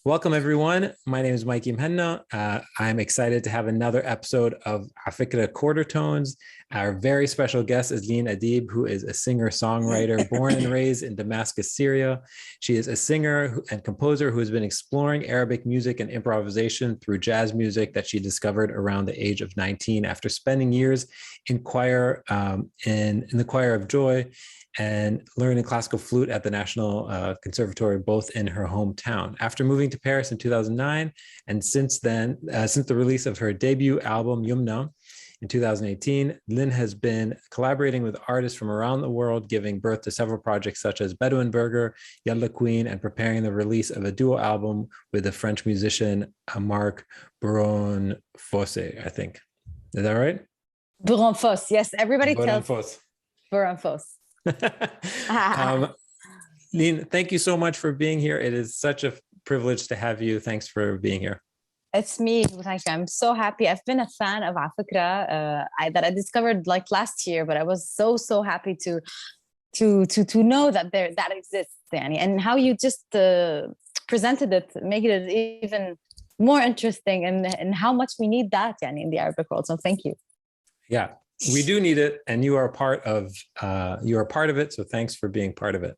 Welcome, everyone. My name is Mikey Mhenna. I'm excited to have another episode of Afikra Quartertones. Our very special guest is Lynn Adib, who is a singer-songwriter born and raised in Damascus, Syria. She is a singer and composer who has been exploring Arabic music and improvisation through jazz music that she discovered around the age of 19 after spending years in choir in the Choir of Joy and learning classical flute at the National Conservatory, both in her hometown. After moving to Paris in 2009, and since then, since the release of her debut album, Youmma, in 2018, Lynn has been collaborating with artists from around the world, giving birth to several projects such as Bedouin Burger, Yalla Queen, and preparing the release of a duo album with the French musician Marc Buron-Fosse, I think. Is that right? Buron-Fosse, yes. Everybody tells Buron-Fosse. Lynn, thank you so much for being here. It is such a privilege to have you. Thanks for being here. It's me. Thank you. I'm so happy. I've been a fan of afikra that I discovered like last year, but I was so happy to know that that exists, Danny, and how you just presented it, making it even more interesting, and how much we need that, Danny, in the Arabic world. So thank you. Yeah. We do need it, and you are part of it. So thanks for being part of it.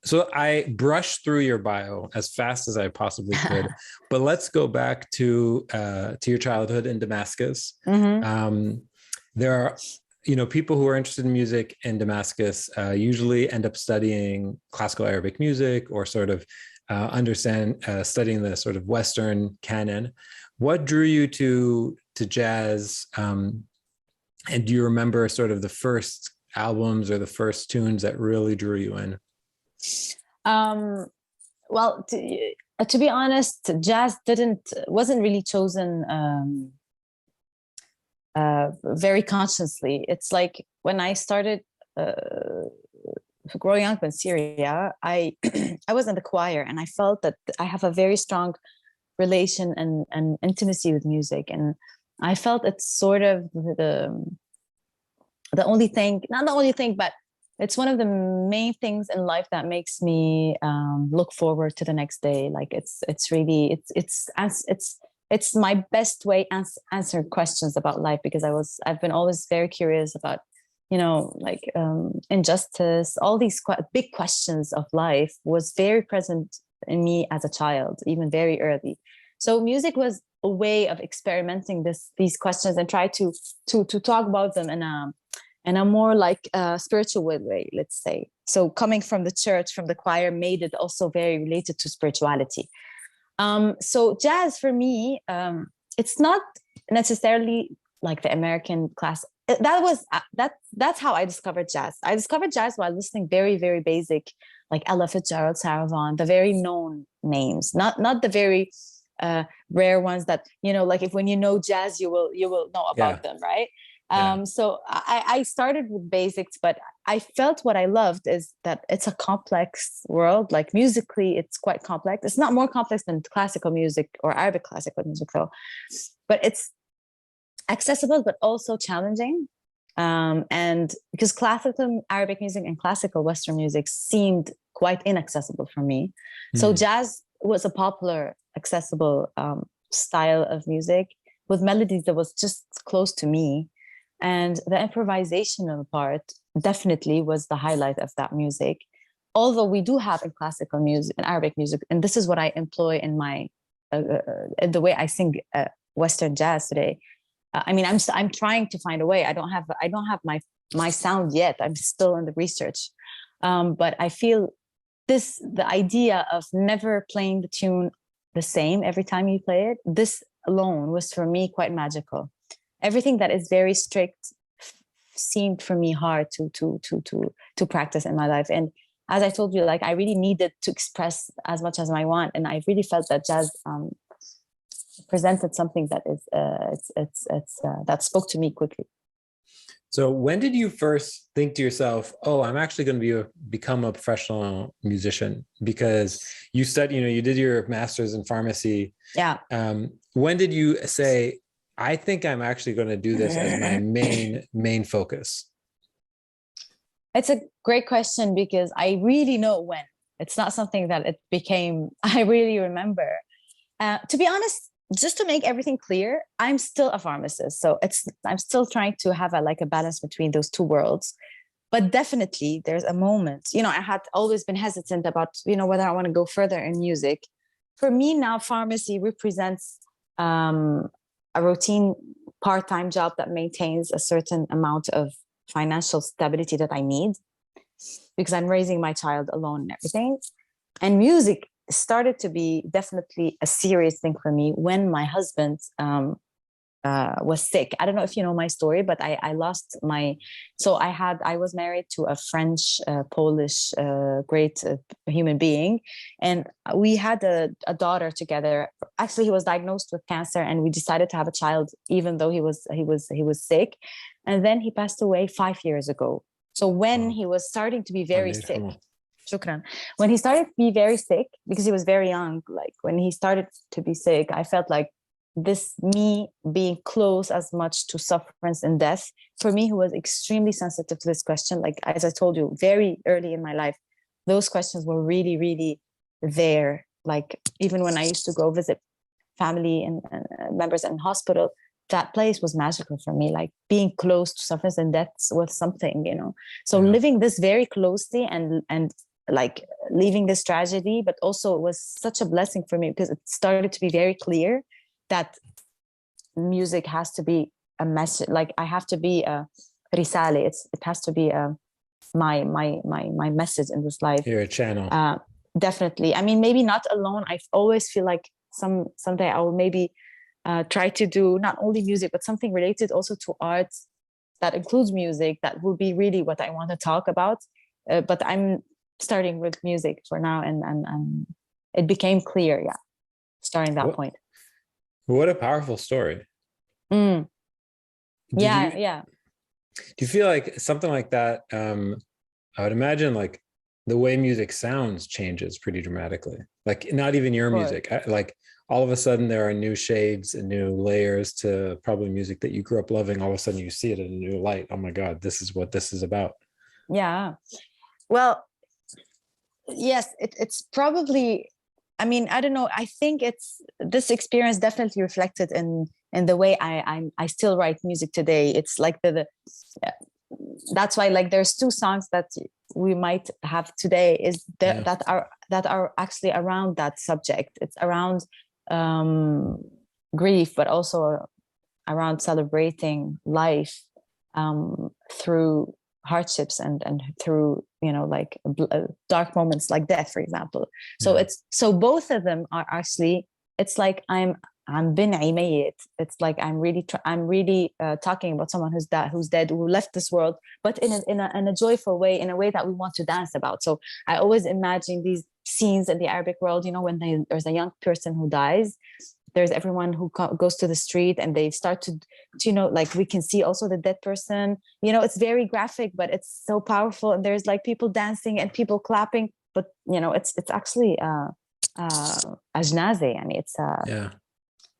So I brushed through your bio as fast as I possibly could, but let's go back to your childhood in Damascus. Mm-hmm. There are, people who are interested in music in Damascus usually end up studying classical Arabic music or sort of studying the sort of Western canon. What drew you to jazz? And do you remember sort of the first albums or the first tunes that really drew you in? Well, to be honest, jazz wasn't really chosen very consciously. It's like when I started growing up in Syria, I was in the choir, and I felt that I have a very strong relation and intimacy with music, and I felt it's sort of the only thing, not the only thing, but it's one of the main things in life that makes me look forward to the next day. Like it's my best way answer questions about life, because I've been always very curious about, injustice, all these big questions of life was very present in me as a child, even very early. So music was a way of experimenting these questions and try to talk about them in a more like spiritual way, let's say. So coming from the church, from the choir, made it also very related to spirituality. So jazz for me, it's not necessarily like the American class. That's how I discovered jazz. I discovered jazz while listening very, very basic, like Ella Fitzgerald, Sarah Vaughan, the very known names, not the very rare ones that, like when you know jazz, you will know about them, right? So I started with basics, but I felt what I loved is that it's a complex world. Like musically, it's quite complex. It's not more complex than classical music or Arabic classical music, though, but it's accessible, but also challenging. And because classical Arabic music and classical Western music seemed quite inaccessible for me. So jazz was a popular, accessible style of music with melodies that was just close to me. And the improvisational part definitely was the highlight of that music. Although we do have in classical music and Arabic music, and this is what I employ in my in the way I sing Western jazz today. I'm trying to find a way. I don't have my sound yet. I'm still in the research, but I feel the idea of never playing the tune the same every time you play it. This alone was for me quite magical. Everything that is very strict seemed for me hard to practice in my life. And as I told you, like I really needed to express as much as I want, and I really felt that jazz presented something that is that spoke to me quickly. So when did you first think to yourself, "Oh, I'm actually going to become a professional musician"? Because you said, you did your master's in pharmacy. Yeah. When did you say, I think I'm actually going to do this as my main focus? It's a great question, because I really know when. It's not something that it became, I really remember. To be honest, just to make everything clear, I'm still a pharmacist. So I'm still trying to have a balance between those two worlds. But definitely there's a moment, I had always been hesitant about, whether I want to go further in music. For me now, pharmacy represents a routine part-time job that maintains a certain amount of financial stability that I need, because I'm raising my child alone and everything. And music started to be definitely a serious thing for me when my husband was sick. I don't know if you know my story, but I lost I was married to a French, Polish, great human being. And we had a daughter together. Actually, he was diagnosed with cancer and we decided to have a child, even though he was sick. And then he passed away 5 years ago. So when he was starting to be very sick, shukran. When he started to be very sick, because he was very young, like when he started to be sick, I felt like me being close as much to sufferance and death, for me, who was extremely sensitive to this question, like as I told you, very early in my life, those questions were really, really there. Like even when I used to go visit family and members in hospital, that place was magical for me. Like being close to sufferance and death was something, So living this very closely and like leaving this tragedy, but also it was such a blessing for me because it started to be very clear that music has to be a message. Like I have to be a risale. It has to be my message in this life. You're a channel. Definitely. I mean, maybe not alone. I always feel like someday I will maybe try to do not only music, but something related also to art that includes music. That will be really what I want to talk about. But I'm starting with music for now, and it became clear, starting that point. What a powerful story. Yeah. Do you feel like something like that? I would imagine like the way music sounds changes pretty dramatically. Like not even your music. Like all of a sudden there are new shades and new layers to probably music that you grew up loving. All of a sudden you see it in a new light. Oh my God, this is what this is about. Yeah. Well, yes, it's probably, I mean, I don't know. I think it's this experience definitely reflected in the way I still write music today. It's like that's why like there's two songs that we might have today that are actually around that subject. It's around grief, but also around celebrating life through hardships and through like dark moments like death, for example. So both of them are actually, it's like I'm bin mayit. It's like I'm really talking about someone who's dead, who left this world, but in a joyful way, in a way that we want to dance about. So I always imagine these scenes in the Arabic world, when there's a young person who dies, there's everyone who goes to the street and they start to like we can see also the dead person. It's very graphic, but it's so powerful. And there's like people dancing and people clapping, but it's actually ajnaze, and it's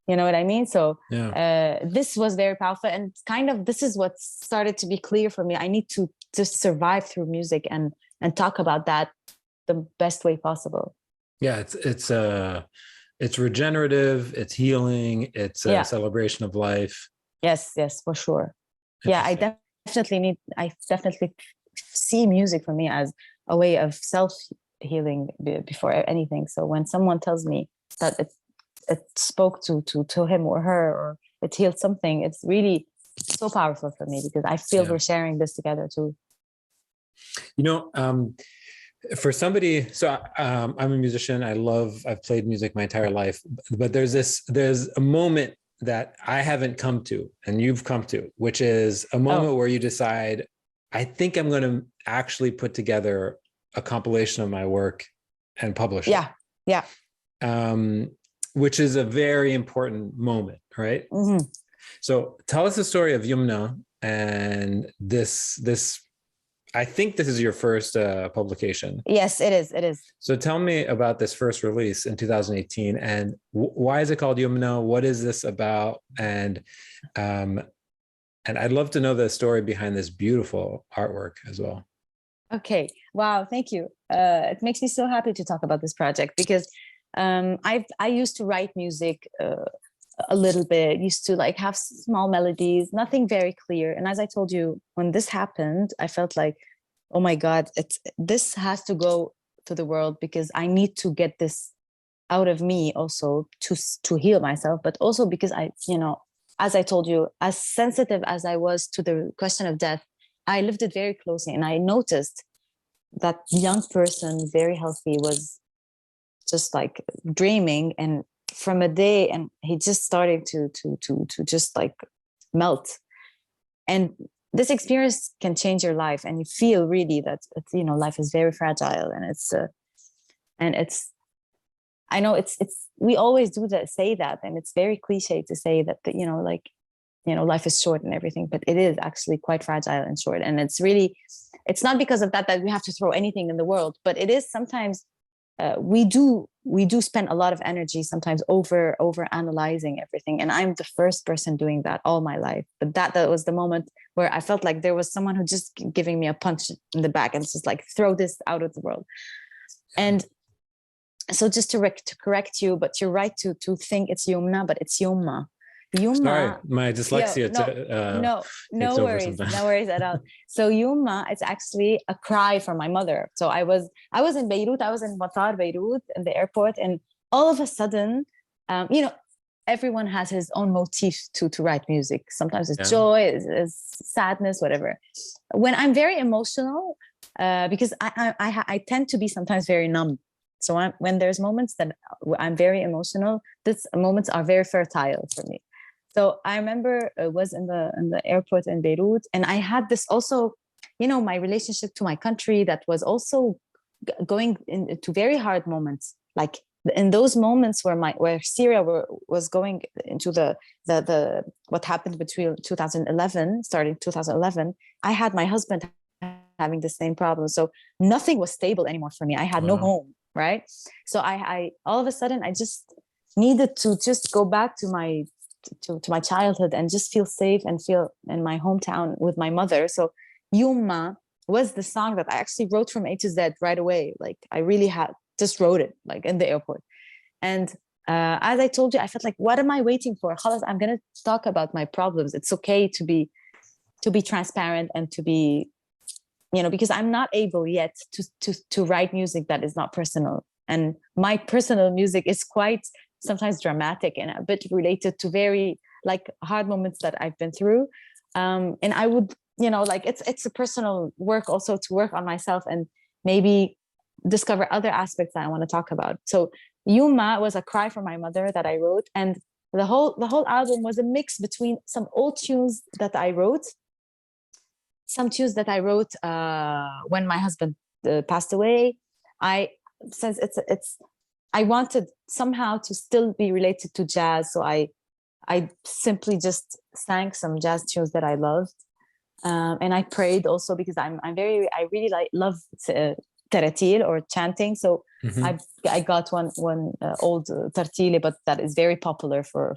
you know what I mean? So this was very powerful, and kind of this is what started to be clear for me. I need to just survive through music and talk about that the best way possible. Yeah, it's regenerative, it's healing, it's a celebration of life. Yes, for sure. Yeah, I definitely see music for me as a way of self-healing before anything. So when someone tells me that it spoke to him or her, or it healed something, it's really so powerful for me, because I feel we're sharing this together too. For somebody, so I'm a musician. I've played music my entire life, but there's a moment that I haven't come to and you've come to, which is a moment where you decide, I think I'm going to actually put together a compilation of my work and publish it. Yeah. Which is a very important moment, right? Mm-hmm. So tell us the story of Youmma and this. I think this is your first publication. Yes, it is. So tell me about this first release in 2018, and why is it called Youmma? What is this about? And I'd love to know the story behind this beautiful artwork as well. Okay. Wow. Thank you. It makes me so happy to talk about this project because I used to write music a little bit, used to like have small melodies, nothing very clear. And as I told you, when this happened, I felt like, oh my God, this has to go to the world because I need to get this out of me also to heal myself, but also because as I told you, as sensitive as I was to the question of death, I lived it very closely, and I noticed that young person, very healthy, was just like dreaming, and from a day, and he just started to just like melt. And this experience can change your life, and you feel really that life is very fragile, and it's I know it's we always do that, say that, and it's very cliche to say that, life is short and everything, but it is actually quite fragile and short. And it's not because of that we have to throw anything in the world, but it is sometimes we do spend a lot of energy sometimes over analyzing everything. And I'm the first person doing that all my life. But that was the moment where I felt like there was someone who just giving me a punch in the back and it's just like, throw this out of the world. And so just to correct you, but you're right to think it's Youmna, but it's Youmma. Sorry, Youmma. my dyslexia No worries, no worries at all. So Youmma, it's actually a cry for my mother. So I was in Beirut, I was in Matar Beirut in the airport, and all of a sudden, everyone has his own motif to write music. Sometimes it's joy, it's sadness, whatever. When I'm very emotional, because I tend to be sometimes very numb. So when there's moments that I'm very emotional, these moments are very fertile for me. So I remember I was in the airport in Beirut, and I had this also, my relationship to my country that was also going into very hard moments. Like in those moments where Syria was going into the what happened between 2011, starting 2011, I had my husband having the same problem. So nothing was stable anymore for me. I had no home, right? So I all of a sudden I just needed to just go back to my childhood and just feel safe and feel in my hometown with my mother. So Youmma was the song that I actually wrote from A to Z right away. Like I really just wrote it like in the airport. And as I told you, I felt like, what am I waiting for? Khalas, I'm going to talk about my problems. It's okay to be transparent and to be, because I'm not able yet to write music that is not personal. And my personal music is quite sometimes dramatic and a bit related to very like hard moments that I've been through. And I would, it's a personal work also to work on myself and maybe discover other aspects that I want to talk about. So Youmma was a cry for my mother that I wrote. And the whole album was a mix between some old tunes that I wrote, some tunes that I wrote when my husband passed away. Since I wanted somehow to still be related to jazz, so I simply just sang some jazz tunes that I loved, and I prayed also because I really love Taratil or chanting. So I got one old tartile, but that is very popular for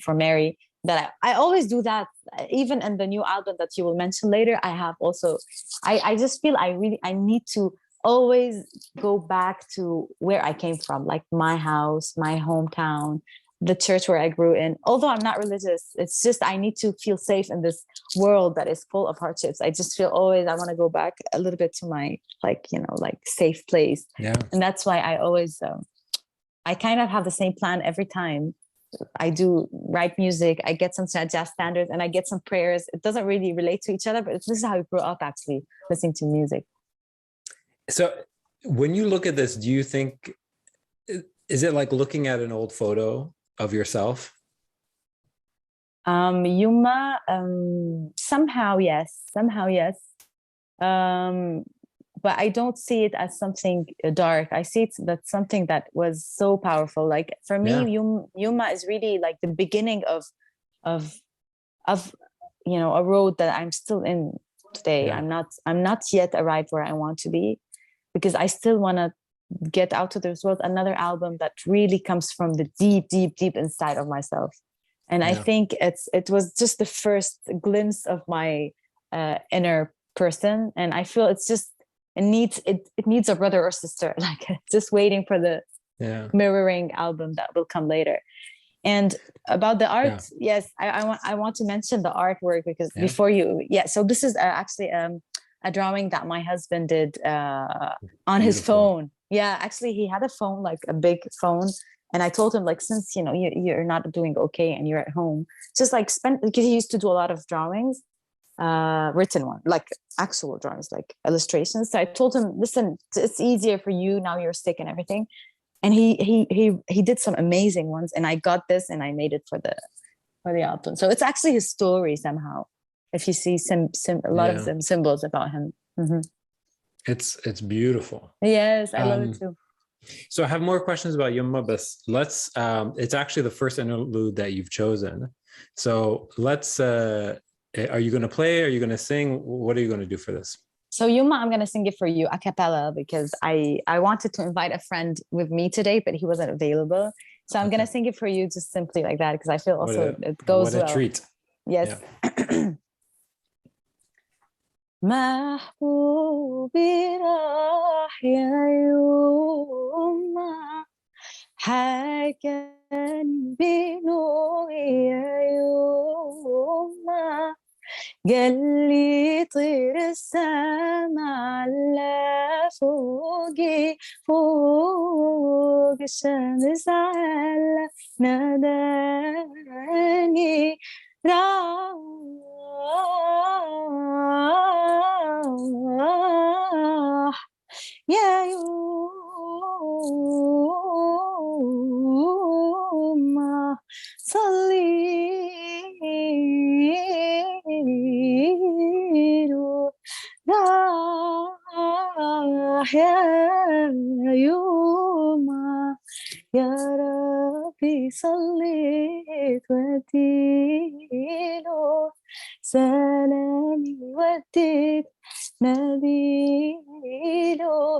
Mary. That I always do that, even in the new album that you will mention later. I have also I just feel I need to always go back to where I came from, like my house, my hometown, the church where I grew in. Although I'm not religious, it's just I need to feel safe in this world that is full of hardships. I just feel always I want to go back a little bit to my like safe place. Yeah. And that's why I always I kind of have the same plan every time I do write music. I get some jazz standards and I get some prayers. It doesn't really relate to each other, but this is how I grew up actually listening to music. So when you look at this, do you think, is it like looking at an old photo of yourself? Youmma, somehow yes. But I don't see it as something dark. I see that's something that was so powerful. Like for me, Youmma is really like the beginning of a road that I'm still in today. Yeah. I'm not yet arrived where I want to be, because I still want to get out to this world another album that really comes from the deep inside of myself. And I think it was just the first glimpse of my inner person, and I feel it's just it needs a brother or sister, like just waiting for the mirroring album that will come later. And about the art, yes, I want to mention the artwork because before you, so this is actually a drawing that my husband did on his phone. Yeah, actually he had a phone, like a big phone, and I told him, like, since you know you're not doing okay and you're at home, just like spend, because he used to do a lot of drawings, written one, like actual drawings, like illustrations. So I told him, listen, it's easier for you now, you're sick and everything. And he did some amazing ones, and I got this and I made it for the album. So it's actually his story somehow. If you see a lot of them symbols about him. Mm-hmm. It's beautiful. Yes, I love it too. So I have more questions about Youmma, but let's. It's actually the first interlude that you've chosen. So let's. Are you going to play? Are you going to sing? What are you going to do for this? So Youmma, I'm going to sing it for you a cappella because I wanted to invite a friend with me today, but he wasn't available. So I'm going to sing it for you just simply like that because I feel also it goes well. What a treat. Yes. Yeah. محبوبي راح يا يوما حكاني بنوي يا يوما قال لي طير السما على فوقي فوق الشمس على ناداني راح يا يوما صليله راح يا يوما يا ربي صليت وديله سلامي وديت نبيله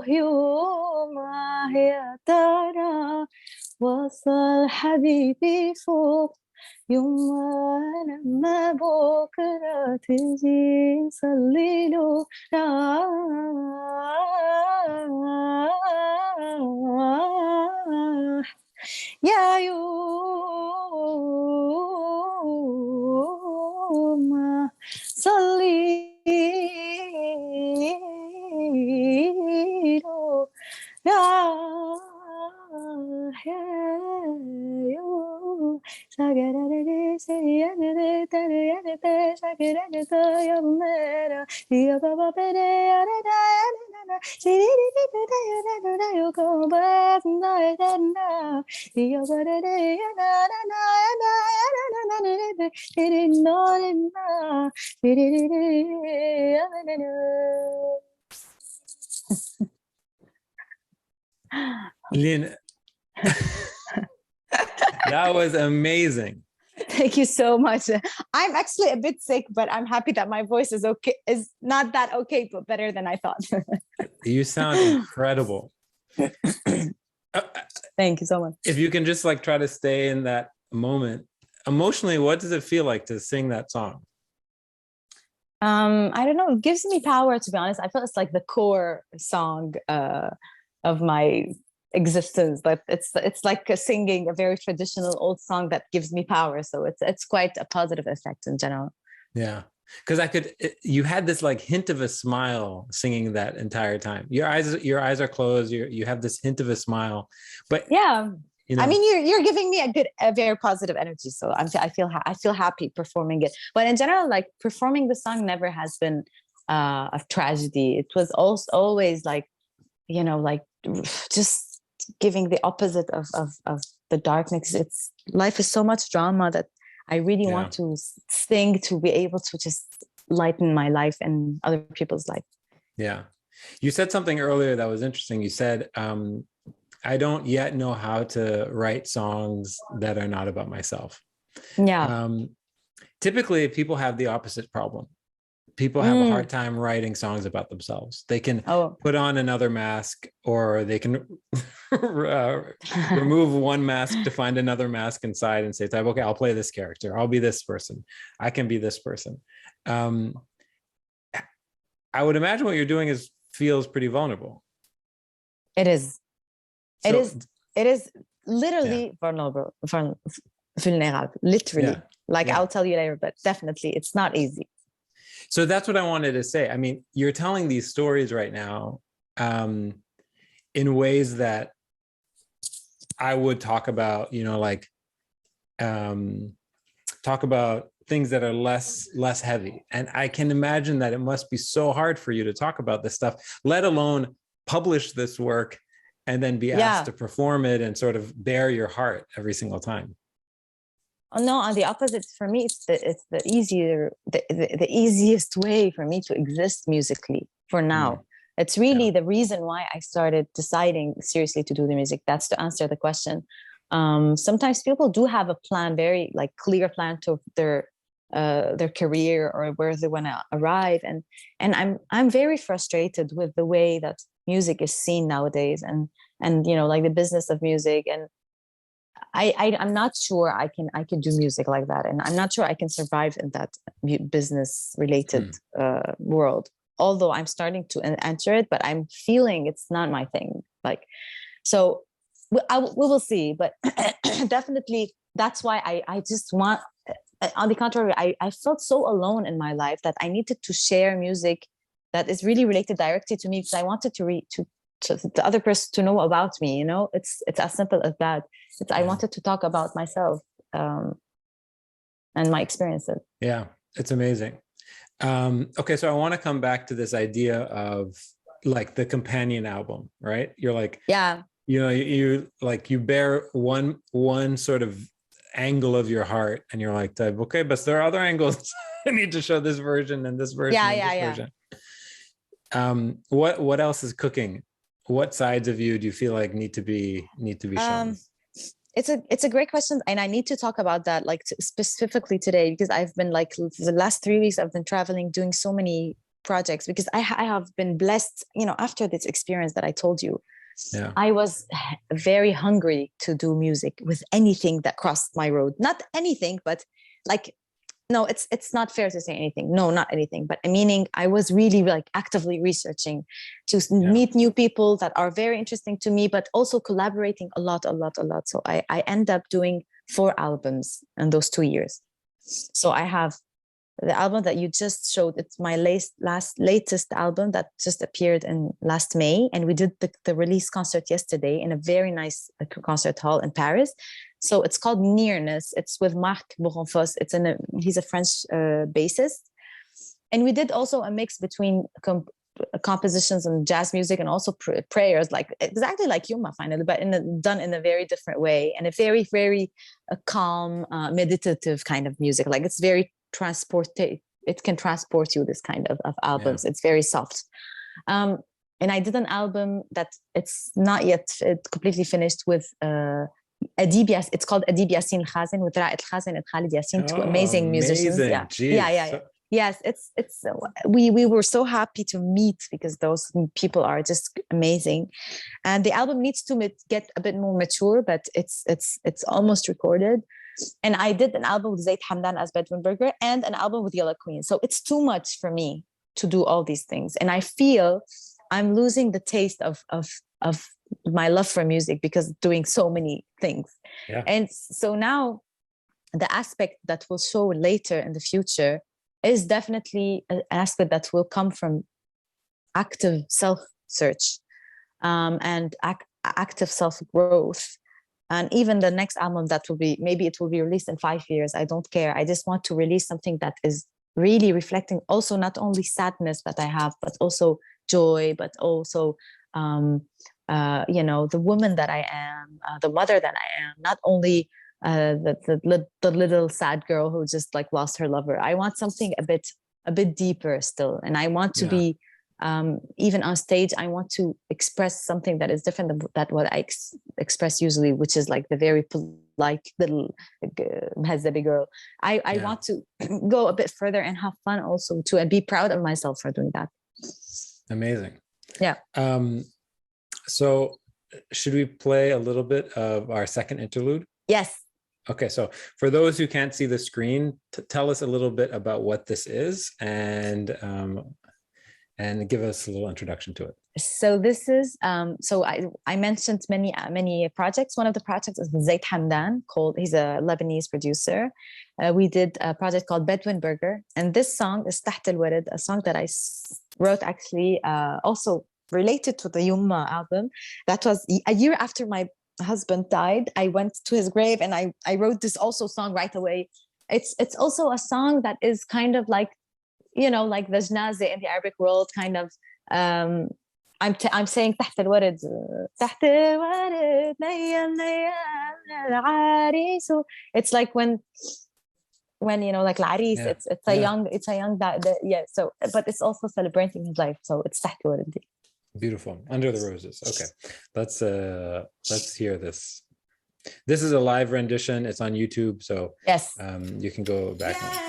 يوما يا ترى وصل حبيبي فوق يوما لما بكرة تجي نصليله راح يا يوما صليله راح يا يوم شجرة سيادة تريادة شجرة يومنا يا بابا بدي Lynn, that was amazing. Thank you so much. I'm actually a bit sick, but I'm happy that my voice is okay. Is not that okay, but better than I thought. You sound incredible. Thank you so much. If you can just like try to stay in that moment emotionally, what does it feel like to sing that song? I don't know. It gives me power, to be honest. I feel it's like the core song of my existence, but it's like singing a very traditional old song that gives me power. So it's quite a positive effect in general. Yeah, because you had this like hint of a smile singing that entire time. Your eyes are closed. You have this hint of a smile, but yeah. You know. I mean, you're giving me a very positive energy, so I feel happy performing it. But in general, like performing the song never has been a tragedy. It was always like, you know, like just giving the opposite of the darkness. Life is so much drama that I really want to sing to be able to just lighten my life and other people's life. Yeah, you said something earlier that was interesting. You said, I don't yet know how to write songs that are not about myself. Yeah. Typically, people have the opposite problem. People have a hard time writing songs about themselves. They can put on another mask, or they can remove one mask to find another mask inside and say, okay, I'll play this character. I'll be this person. I can be this person. I would imagine what you're doing is feels pretty vulnerable. It is. So, It is literally vulnerable, literally. Yeah. Like Yeah. I'll tell you later, but definitely it's not easy. So that's what I wanted to say. I mean, you're telling these stories right now in ways that I would talk about, like talk about things that are less heavy. And I can imagine that it must be so hard for you to talk about this stuff, let alone publish this work and then be asked to perform it and sort of bare your heart every single time. Oh, no, on the opposite, for me, it's the easiest way for me to exist musically for now. It's really the reason why I started deciding seriously to do the music. That's to answer the question. Sometimes people do have a plan, very like clear plan to their career or where they want to arrive, and I'm very frustrated with the way that music is seen nowadays, and like the business of music, and I'm not sure I can do music like that, and I'm not sure I can survive in that business related world. Although I'm starting to enter it, but I'm feeling it's not my thing. Like, so we will see. But definitely, that's why I just want. On the contrary, I felt so alone in my life that I needed to share music that is really related directly to me, because I wanted to the other person to know about me. It's as simple as that. I wanted to talk about myself and my experiences. Yeah, it's amazing. Okay, so I want to come back to this idea of like the companion album, right? You're like, you bear one sort of angle of your heart, and you're like, okay, but there are other angles. I need to show this version and this version version. What else is cooking? What sides of you do you feel like need to be shown? It's a great question, and I need to talk about that specifically today, because I've been the last 3 weeks I've been traveling, doing so many projects, because I have been blessed, after this experience that I told you. I was very hungry to do music with anything that crossed my road. Not anything, but no, it's not fair to say anything. No, not anything. But meaning I was really actively researching to meet new people that are very interesting to me, but also collaborating a lot. So I end up doing 4 albums in those 2 years. So I have the album that you just showed. It's my latest album that just appeared in last May. And we did the release concert yesterday in a very nice concert hall in Paris. So it's called Nearness. It's with Marc Boronfos. He's a French bassist. And we did also a mix between compositions and jazz music, and also prayers, exactly like Youmma finally, but done in a very different way, and a very, very calm, meditative kind of music. It's very it can transport you, this kind of albums. It's very soft. And I did an album that it's not yet completely finished with Adib. It's called Adib Yassin Khazin, with Ra'et Khazin and Khalid Yassin, 2 amazing musicians. Yeah. Yes, it's we were so happy to meet, because those people are just amazing. And the album needs to get a bit more mature, but it's almost recorded. And I did an album with Zaid Hamdan as Bedouin Burger, and an album with Yalla Queen. So it's too much for me to do all these things, and I feel I'm losing the taste of my love for music, because doing so many things. And so now the aspect that will show later in the future is definitely an aspect that will come from active self-search and active self-growth. And even the next album that maybe it will be released in 5 years, I don't care. I just want to release something that is really reflecting also not only sadness that I have, but also joy, but also the woman that I am, the mother that I am, not only the little sad girl who just lost her lover. I want something a bit deeper still, and I want to be even on stage. I want to express something that is different than what I express usually, which is the very polite little Mhazzabi girl. I want to go a bit further and have fun also too, and be proud of myself for doing that. Amazing. Yeah. So should we play a little bit of our second interlude? Yes. Okay, so for those who can't see the screen, tell us a little bit about what this is, and and give us a little introduction to it. So this is so I mentioned many projects. One of the projects is Zaid Hamdan, he's a Lebanese producer. We did a project called Bedouin Burger, and this song is Taht El Ward, a song that I wrote actually also related to the Youmma album. That was a year after my husband died. I went to his grave and I wrote this also song right away. It's also a song that is kind of like, like the jnaze in the Arabic world, kind of. I'm saying تحت الورد تحت الورد نيم نيم العريس. It's like when like العريس, it's a young so but it's also celebrating his life, so it's تحت الورد. Beautiful. Under the Roses. Okay, let's hear this. This is a live rendition. It's on YouTube, so yes, you can go back now.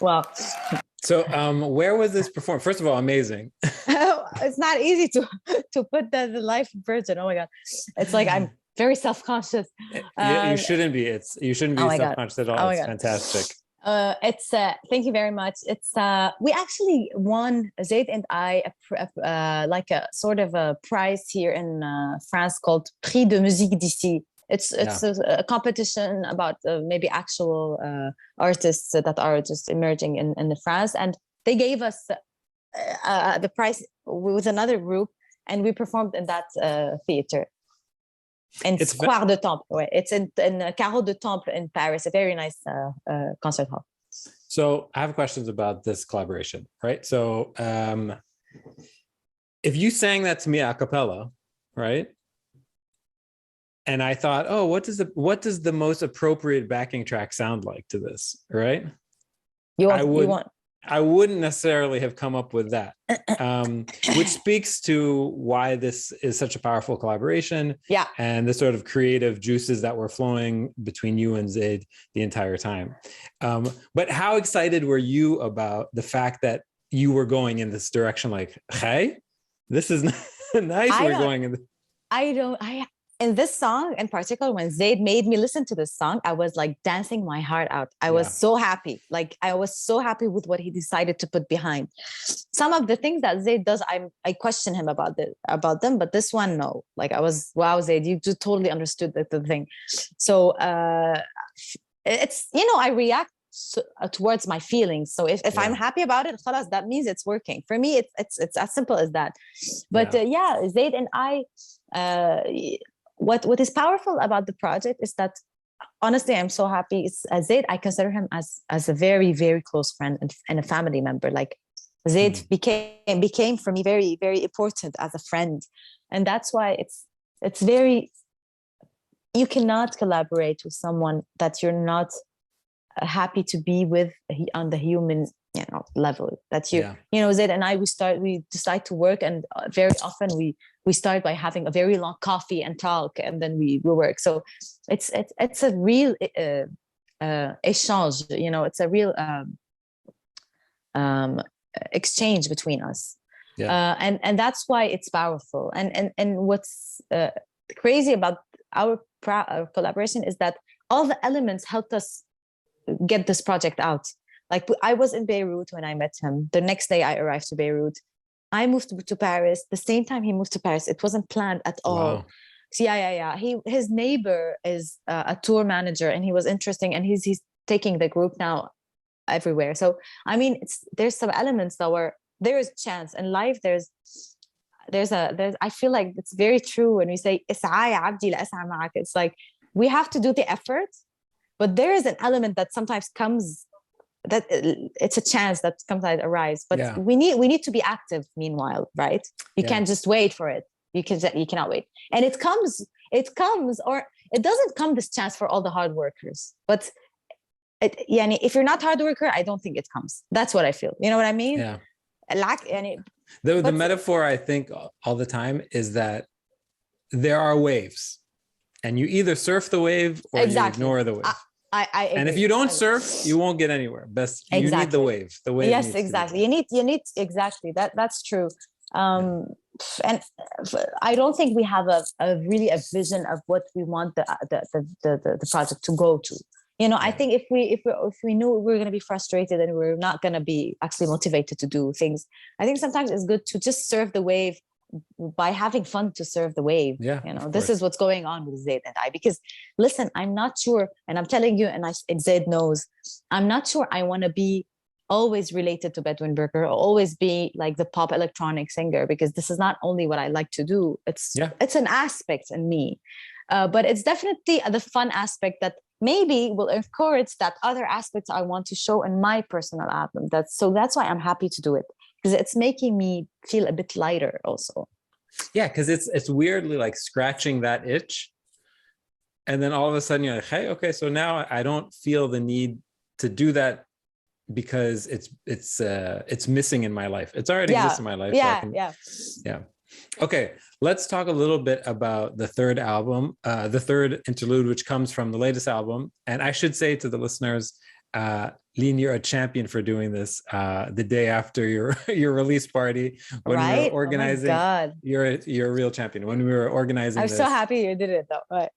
Wow. So where was this performed? First of all, amazing. It's not easy to put the live version. Oh my God. It's like I'm very self-conscious. You shouldn't be. You shouldn't be self-conscious at all. It's fantastic. It's thank you very much. It's we actually won, Zaid and I, like a sort of a prize here in France called Prix de Musique d'ici. It's a competition about maybe actual artists that are just emerging in France, and they gave us the prize with another group, and we performed in that theater. And it's Square de Temple. It's in Carreau de Temple in Paris, a very nice concert hall. So I have questions about this collaboration, right? So if you sang that to me a cappella, right? And I thought, oh, what does the most appropriate backing track sound like to this, right? I wouldn't necessarily have come up with that, which speaks to why this is such a powerful collaboration. Yeah. And the sort of creative juices that were flowing between you and Zaid the entire time. But how excited were you about the fact that you were going in this direction? Like, hey, this is nice. We're going in. In this song in particular, when Zaid made me listen to this song, I was like dancing my heart out. I was so happy. Like I was so happy with what he decided to put behind. Some of the things that Zaid does, I question him about them, but this one, no. Like I was, wow, Zaid, you just totally understood the thing. So it's, I react towards my feelings. So if I'm happy about it, khalas, that means it's working. For me, it's as simple as that. But Zaid and I, what is powerful about the project is that honestly, I'm so happy. It's Zaid. I consider him as a very, very close friend and a family member. Like Zaid became for me very, very important as a friend, and that's why it's very. You cannot collaborate with someone that you're not happy to be with on the human level. That Zaid and I we decide to work, and very often we start by having a very long coffee and talk, and then we work. So it's a real échange, it's a real exchange between us. And that's why it's powerful. And what's crazy about our collaboration is that all the elements helped us get this project out. Like I was in Beirut when I met him. The next day I arrived to Beirut. I moved to Paris the same time he moved to Paris. It wasn't planned at all. Wow. So his neighbor is a tour manager, and he was interesting, and he's taking the group now everywhere. So I mean, there's some elements that were there is chance in life. There's I feel like it's very true when we say "اسعى يا عبدي لأسعى معك." It's like we have to do the effort, but there is an element that sometimes comes, that it's a chance that sometimes arrives, but we need to be active meanwhile, right? You can't just wait for it. You cannot wait, and it comes, or it doesn't come, this chance, for all the hard workers. But if you're not hard worker, I don't think it comes. That's what I feel. You know what I mean? Yeah. The metaphor I think all the time is that there are waves, and you either surf the wave or you ignore the wave. I and if you don't surf, you won't get anywhere. You need the wave. The wave. Yes, exactly. You need exactly that's true. And I don't think we have really a vision of what we want the project to go to. I think if we knew we were going to be frustrated and we're not going to be actually motivated to do things, I think sometimes it's good to just surf the wave by having fun to surf the wave. This is what's going on with Zaid and I, because listen, I'm not sure, and I'm telling you, and Zaid knows, I'm not sure I want to be always related to Bedouin Burger, or always be like the pop electronic singer, because this is not only what I like to do. It's an aspect in me, but it's definitely the fun aspect that maybe will encourage that other aspects I want to show in my personal album. That's why I'm happy to do it, because it's making me feel a bit lighter also. Yeah, because it's weirdly like scratching that itch, and then all of a sudden you're like, hey, okay, so now I don't feel the need to do that because it's missing in my life. It's already exists in my life. Yeah. Okay, let's talk a little bit about the third album, the third interlude, which comes from the latest album. And I should say to the listeners, Lynn, you're a champion for doing this the day after your release party when we were organizing. Oh my God. You're a real champion. When we were organizing, I'm so happy you did it though. Right.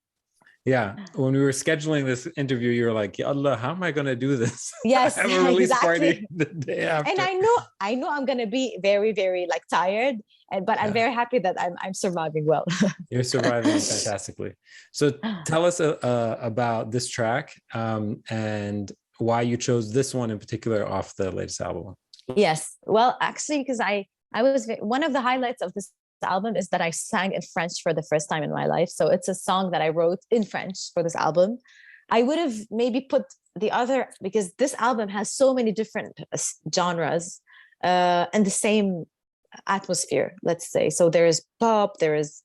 Yeah, when we were scheduling this interview, you were like, "Yalla, how am I going to do this?" Yes, I have a release party the day after, and I know I'm going to be very, very like tired, but I'm very happy that I'm surviving well. You're surviving fantastically. So tell us about this track and why you chose this one in particular off the latest album. Yes, well, actually, because I was one of the highlights of this album is that I sang in French for the first time in my life. So it's a song that I wrote in French for this album. I would have maybe put the other, because this album has so many different genres and the same atmosphere, let's say. So there is pop, there is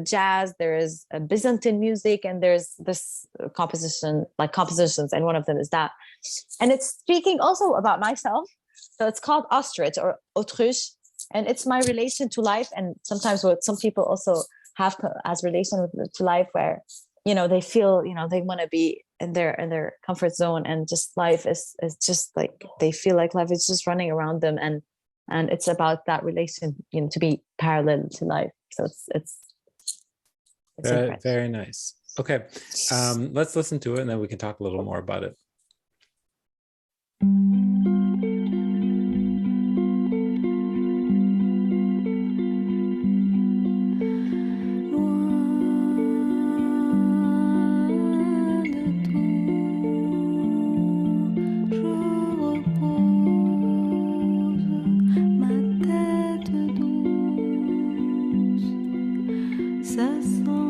jazz, there is Byzantine music, and there's this compositions, and one of them is that. And it's speaking also about myself. So it's called Ostrich or Autruche. And it's my relation to life, and sometimes what some people also have as relation to life, where they feel they want to be in their comfort zone, and just life is just like they feel like life is just running around them, and it's about that relation to be parallel to life. So it's very, very nice. Okay, let's listen to it, and then we can talk a little more about it. Ça sent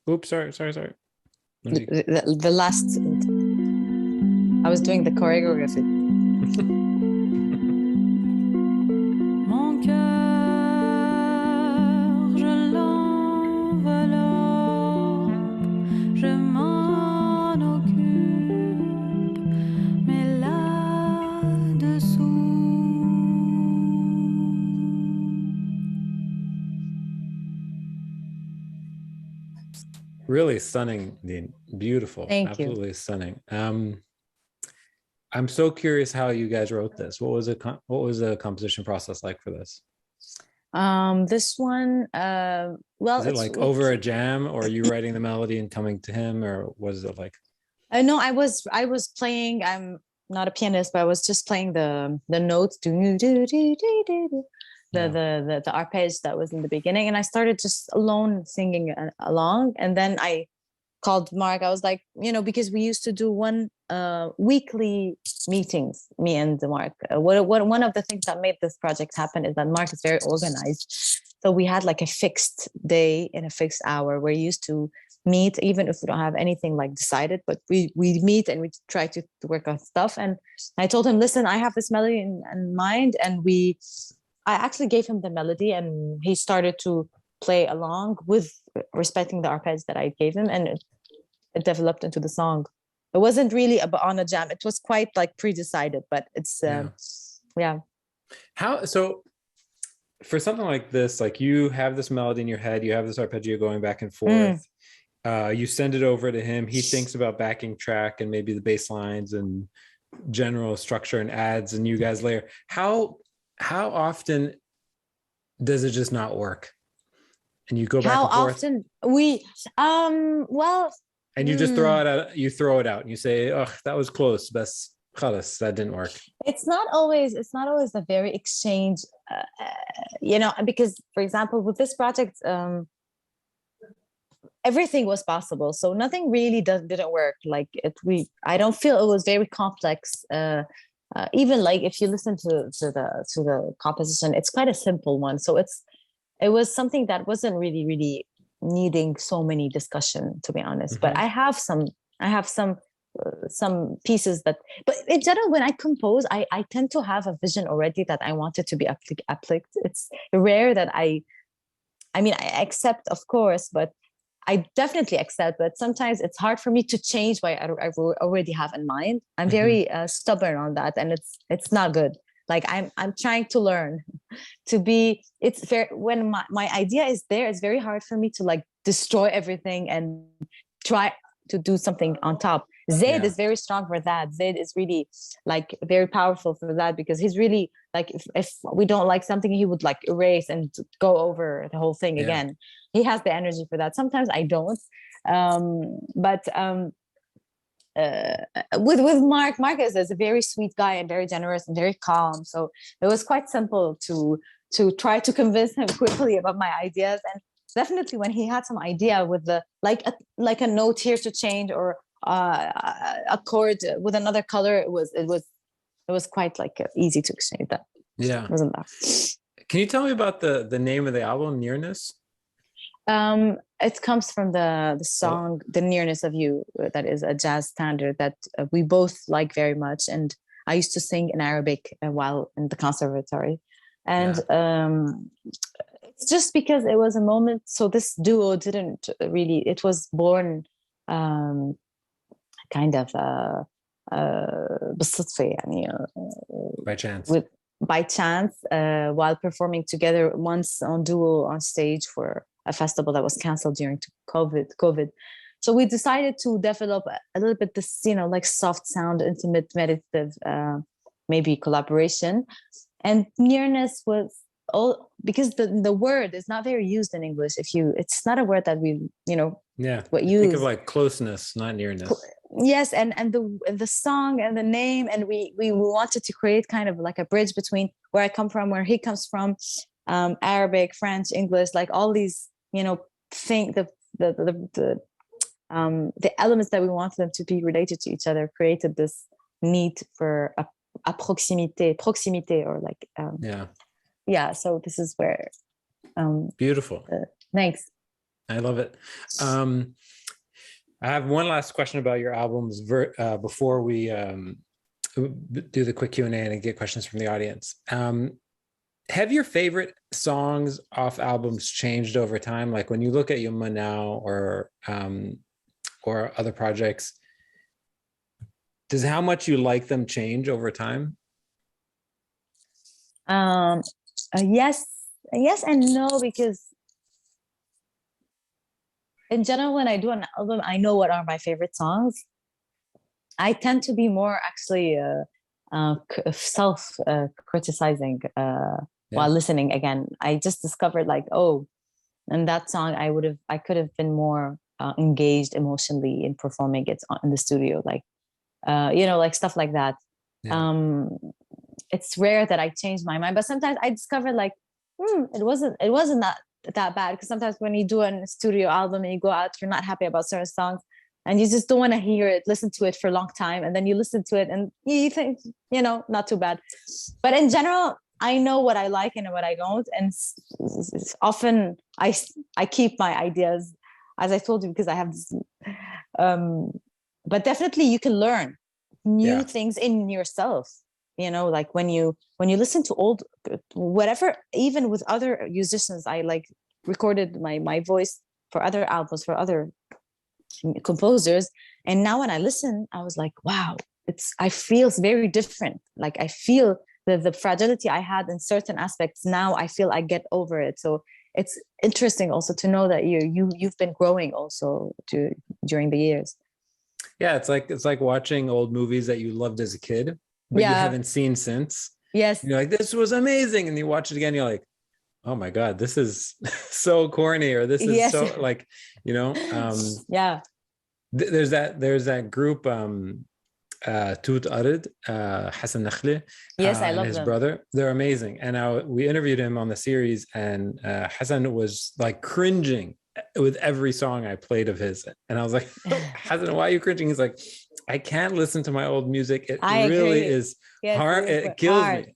Oops, sorry. The last, I was doing the choreography. Mon cœur, je l'enveloppe, je m'en occupe, mais là-dessous. Really stunning, Lynn. Beautiful. Thank Absolutely you. Stunning. I'm so curious how you guys wrote this. What was the composition process like for this? This one, well, is it like over a jam, or are you writing the melody and coming to him, or what is it like? No, I was playing. I'm not a pianist, but I was just playing the notes, the arpeggio that was in the beginning, and I started just alone singing along, and then I called Mark. I was like, because we used to do one weekly meetings, me and Mark. One of the things that made this project happen is that Mark is very organized. So we had like a fixed day and a fixed hour where we used to meet, even if we don't have anything like decided, but we meet and we try to work on stuff. And I told him, listen, I have this melody in mind, and I actually gave him the melody, and he started to play along with respecting the arpeggios that I gave him, and it developed into the song. It wasn't really on a jam. It was quite like pre-decided, but it's yeah. How so? For something like this, like you have this melody in your head, you have this arpeggio going back and forth. You send it over to him. He thinks about backing track and maybe the bass lines and general structure and adds, and you guys layer. How often does it just not work? And you go back and forth? How often we well, and you just throw it out, and you say, oh, that was close, best Khalas, that didn't work. It's not always a very exchange, because for example, with this project, everything was possible. So nothing really didn't work. Like I don't feel it was very complex. Even like if you listen to the composition, it's quite a simple one. So it was something that wasn't really needing so many discussion, to be honest. But I have some pieces but in general, when I compose, I tend to have a vision already that I want it to be applied. It's rare that I accept, of course, but I definitely accept, but sometimes it's hard for me to change what I already have in mind. I'm very stubborn on that, and it's not good. Like I'm trying to learn to be. It's fair when my idea is there. It's very hard for me to like destroy everything and try to do something on top. Zaid is very strong for that. Zaid is really like very powerful for that, because he's really like, if we don't like something, he would like erase and go over the whole thing again. He has the energy for that. Sometimes I don't. With Mark is a very sweet guy and very generous and very calm. So it was quite simple to try to convince him quickly about my ideas. And definitely when he had some idea with the like a note here to change, or a chord with another color, it was quite like easy to exchange that. Yeah. Wasn't that? Can you tell me about the name of the album, Nearness? It comes from the song The Nearness of You, that is a jazz standard that we both like very much, and I used to sing in Arabic while in the conservatory. And it's just because it was a moment. So this duo didn't really, it was born kind of بالصدفة يعني, by chance. By chance, while performing together once on duo on stage for a festival that was canceled during COVID. So we decided to develop a little bit this, like soft sound, intimate, meditative, maybe collaboration. And nearness was all because the word is not very used in English. It's not a word that we, what use. Think of like closeness, not nearness. Yes, and the song and the name, and we wanted to create kind of like a bridge between where I come from, where he comes from, Arabic, French, English, like all these, thing the elements that we wanted them to be related to each other, created this need for a proximité, or like so this is where beautiful. Thanks. I love it. I have one last question about your albums before we do the quick Q&A and get questions from the audience. Have your favorite songs off albums changed over time? Like when you look at Youmma now, or other projects, does how much you like them change over time? Yes and no, because in general, when I do an album, I know what are my favorite songs. I tend to be more actually self-criticizing while listening again. I just discovered like, and that song I could have been more engaged emotionally in performing it in the studio, like like stuff like that. It's rare that I change my mind, but sometimes I discover like it wasn't that bad, because sometimes when you do a studio album and you go out, you're not happy about certain songs and you just don't want to hear it, listen to it for a long time, and then you listen to it and you think, not too bad. But in general, I know what I like and what I don't, and often I keep my ideas, as I told you, because I have this but definitely you can learn new things in yourself, like when you listen to old whatever, even with other musicians, I like recorded my voice for other albums for other composers, and now when I listen, I was like, wow, I feel very different. Like I feel the fragility I had in certain aspects, now I feel I get over it. So it's interesting also to know that you've been growing also during the years. It's like watching old movies that you loved as a kid, but you haven't seen since. Yes. And you're like, this was amazing, and you watch it again, you're like, oh my God, this is so corny, or this is so like, there's that group Taht El Ward, Hassan Nakhli, Yes, I and love his them. brother. They're amazing. And we interviewed him on the series, and Hassan was like cringing with every song I played of his. And I was like, Hassan, why are you cringing? He's like, I can't listen to my old music. It I really agree. is Yes, hard. it is It kills hard. me.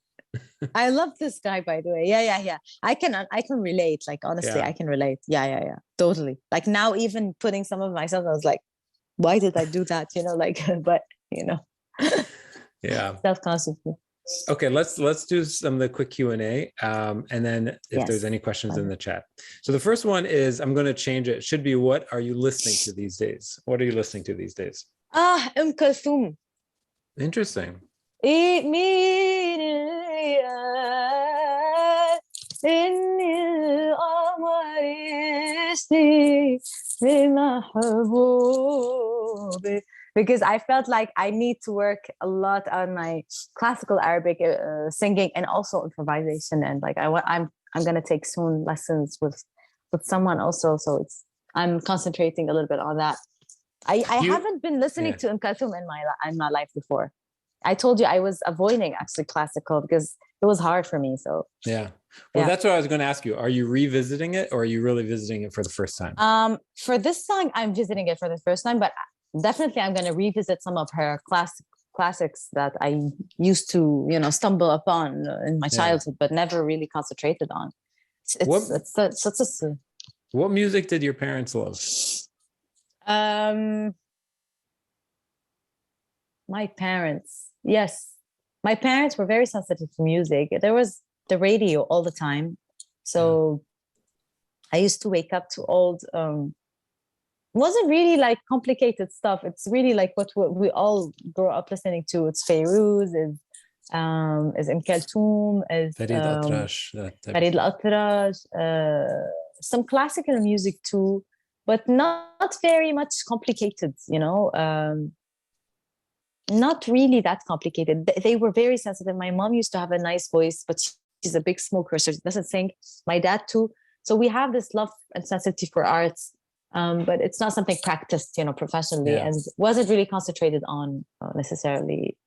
I love this guy, by the way. Yeah. I can relate. Like honestly, Yeah. I can relate. Yeah. Totally. Like now, even putting some of myself, I was like, why did I do that? Like, but Yeah. self-consciously. Okay, let's do some of the quick Q&A, and then if there's Yes. any questions in the chat. So the first one is, I'm going to change it. It should be, what are you listening to these days? What are you listening to these days? Kulthum. Interesting. Because I felt like I need to work a lot on my classical Arabic singing and also improvisation, and like I'm gonna take soon lessons with someone also, so I'm concentrating a little bit on that. I haven't been listening to Kulthum in my life before. I told you I was avoiding actually classical because it was hard for me. So that's what I was going to ask you. Are you revisiting it, or are you really visiting it for the first time? For this song, I'm visiting it for the first time, but definitely I'm going to revisit some of her classics that I used to, stumble upon in my childhood, but never really concentrated on. What music did your parents love? My parents, yes. My parents were very sensitive to music. There was the radio all the time. So I used to wake up to old, wasn't really like complicated stuff. It's really like what we all grew up listening to. It's Fairuz, is Kulthum, is Farid Al-Atrash, some classical music too, but not very much complicated, not really that complicated. They were very sensitive. My mom used to have a nice voice, but she's a big smoker, so she doesn't sing. My dad too. So we have this love and sensitivity for arts, but it's not something practiced, professionally, and wasn't really concentrated on necessarily.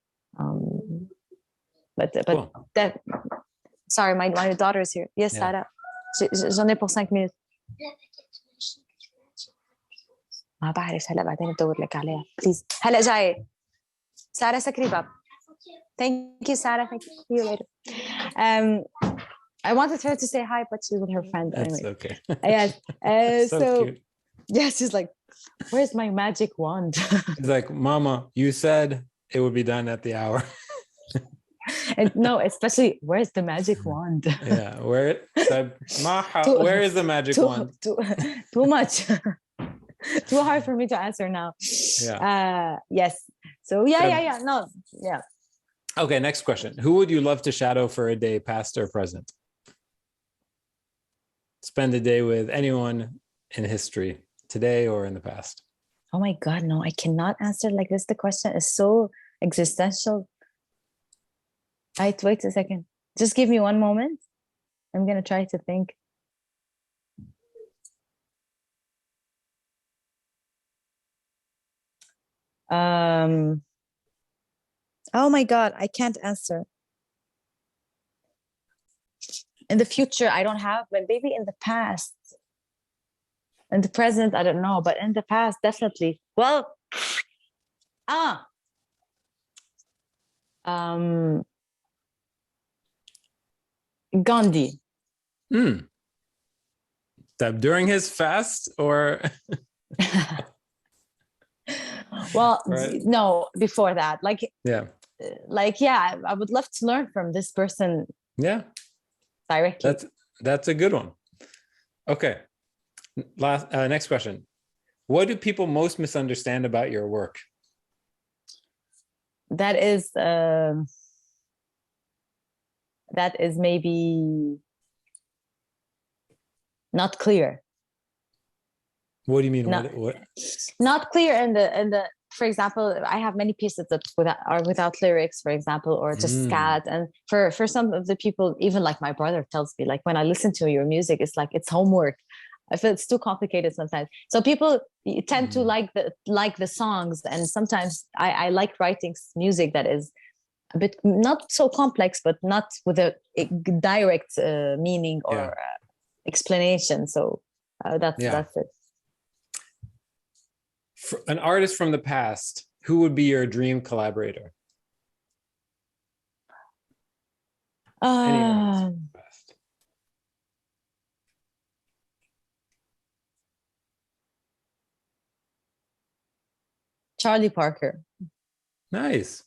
But cool. That. Sorry, my daughter is here. Yes, Sarah. J'en ai pour 5 minutes. ما بعرف هلا بعدين بدور لك عليها. Please. هلا جاي. Sarah, سكري باب. Thank you, Sarah. Thank you. See you later. I wanted her to say hi, but she's with her friend. That's anyway. Okay. Yes. So cute. Yeah, she's like, where's my magic wand? She's like, Mama, you said it would be done at the hour. And no, especially, where's the magic wand? Yeah, where is the magic wand? Too much. Too hard for me to answer now. Yeah. Yes. So yeah. No, yeah. Okay, next question. Who would you love to shadow for a day, past or present? Spend a day with anyone in history, today or in the past. Oh my God, no, I cannot answer like this. The question is so existential. Wait a second. Just give me one moment. I'm going to try to think. Oh my God, I can't answer. In the future, I don't have, but maybe in the past. In the present, I don't know, but in the past, definitely. Well, Gandhi. During his fast or? Well, no, before that. I would love to learn from this person. Yeah. Directly. That's a good one. Okay. Next question. What do people most misunderstand about your work? That is maybe not clear. What do you mean? What? Not clear in the. For example, I have many pieces that are without lyrics, for example, or just scat. And for some of the people, even like my brother tells me, like when I listen to your music, it's like it's homework. I feel it's too complicated sometimes. So people tend to like the songs, and sometimes I like writing music that is a bit not so complex, but not with a direct meaning or explanation. So that's it. For an artist from the past, who would be your dream collaborator? Any artist from the past. Charlie Parker. Nice.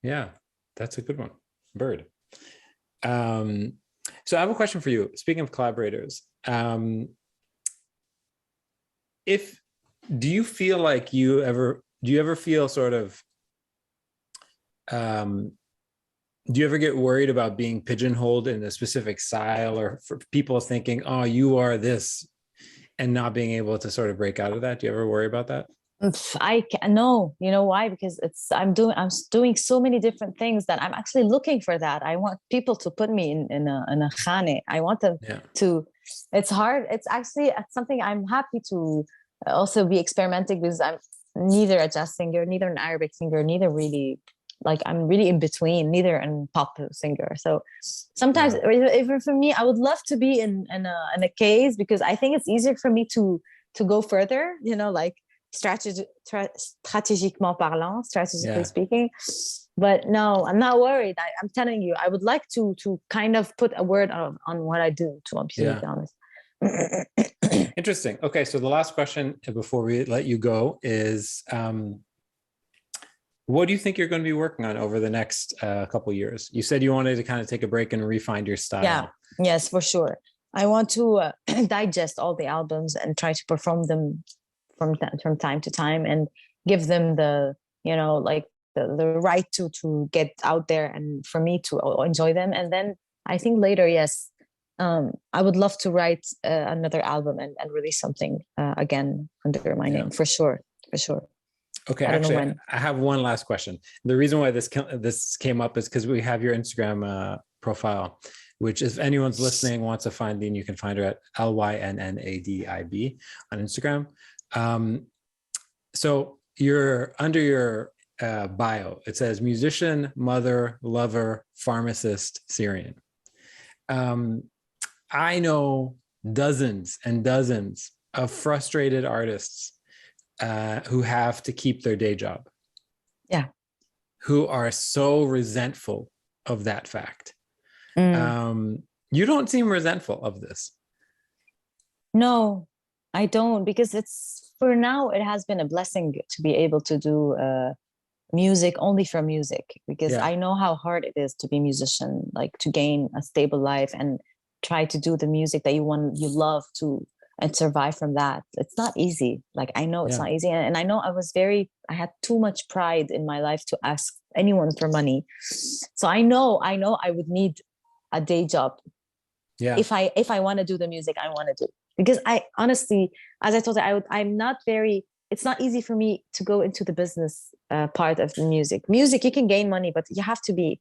Yeah, that's a good one. Bird. So I have a question for you. Speaking of collaborators, do you feel like do you ever feel sort of, do you ever get worried about being pigeonholed in a specific style, or for people thinking, oh, you are this, and not being able to sort of break out of that? Do you ever worry about that? No, you know why? Because I'm doing so many different things that I'm actually looking for that. I want people to put me in a khane. I want them to. It's hard. It's actually something I'm happy to also be experimenting, because I'm neither a jazz singer, neither an Arabic singer, neither really, like, I'm really in between, neither a pop singer. So sometimes, even for me, I would love to be in a case, because I think it's easier for me to go further. You know, like strategically speaking. But no, I'm not worried. I'm telling you, I would like to kind of put a word on what I do, to be honest. Interesting. Okay, so the last question before we let you go is, what do you think you're going to be working on over the next couple of years? You said you wanted to kind of take a break and refine your style. Yeah, yes, for sure. I want to digest all the albums and try to perform them from time to time, and give them the, like the right to get out there, and for me to enjoy them. And then I think later, yes, I would love to write another album and release something again under my name, for sure. Okay, actually, I have one last question. The reason why this came up is because we have your Instagram profile, which, if anyone's listening wants to find Lynn, you can find her at LYNNADIB on Instagram. So you're under your bio, it says musician, mother, lover, pharmacist, Syrian. I know dozens and dozens of frustrated artists who have to keep their day job. Yeah. Who are so resentful of that fact. You don't seem resentful of this. No, I don't, because for now, it has been a blessing to be able to do music only for music, because I know how hard it is to be a musician, like to gain a stable life and try to do the music that you love to, and survive from that. It's not easy. Like, I know it's not easy. And I know I had too much pride in my life to ask anyone for money. So I know I would need a day job. Yeah. If I want to do the music I want to do, because I honestly, as I told you, it's not easy for me to go into the business part of the music. You can gain money, but you have to be,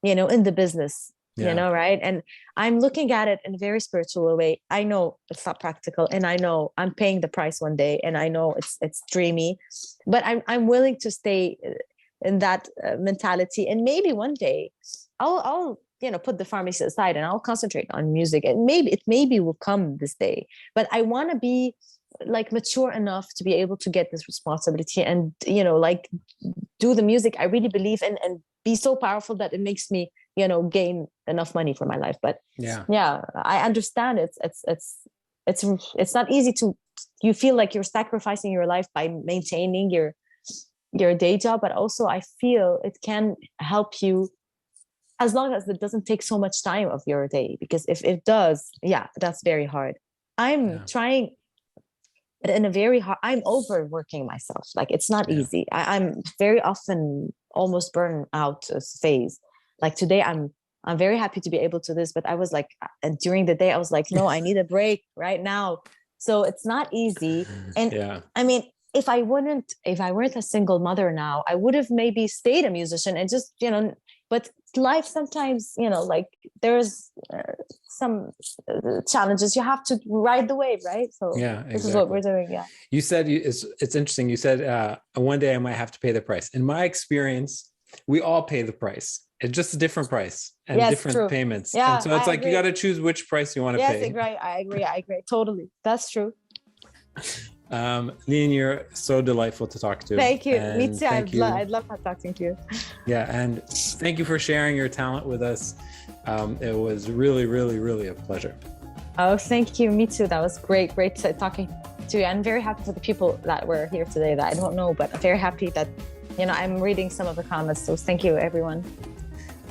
in the business, right? And I'm looking at it in a very spiritual way. I know it's not practical, and I know I'm paying the price one day, and I know it's dreamy, but I'm willing to stay in that mentality. And maybe one day I'll put the pharmacy aside and I'll concentrate on music, and it maybe will come this day. But I want to be like mature enough to be able to get this responsibility and, like do the music I really believe in, and be so powerful that it makes me, gain enough money for my life. But I understand it's not easy you feel like you're sacrificing your life by maintaining your day job, but also I feel it can help you, as long as it doesn't take so much time of your day. Because if it does, that's very hard. I'm trying, but in a very hard, I'm overworking myself. Like, it's not easy. I'm very often almost burn out phase. Like today, I'm very happy to be able to this, but I was like, and during the day, I was like, no, I need a break right now. So it's not easy. And I mean, if I weren't a single mother now, I would have maybe stayed a musician and just, but life sometimes, like there's some challenges. You have to ride the wave, right? So Yeah, this is what we're doing. Yeah. You said it's interesting. You said one day I might have to pay the price. In my experience, we all pay the price. It's just a different price and different payments. Yeah, and so it's like you got to choose which price you want to pay. Yes, I agree. Totally. That's true. Lynn, you're so delightful to talk to. Thank you. Me too. I'd love talking to you. Yeah, and thank you for sharing your talent with us. It was really, really, really a pleasure. Oh, thank you. Me too. That was great talking to you. I'm very happy for the people that were here today that I don't know, but I'm very happy that, I'm reading some of the comments. So thank you, everyone.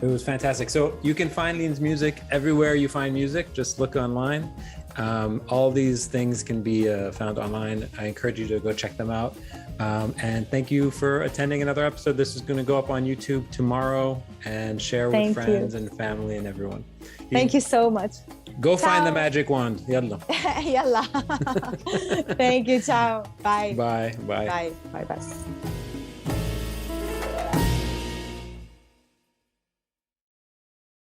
It was fantastic. So you can find Lynn's music everywhere you find music. Just look online. All these things can be found online. I encourage you to go check them out. And thank you for attending another episode. This is going to go up on YouTube tomorrow and share with friends and family and everyone. Thank you so much. Go find the magic wand. Yalla. Yalla. Thank you. Ciao. Bye. Bye. Bye. Bye.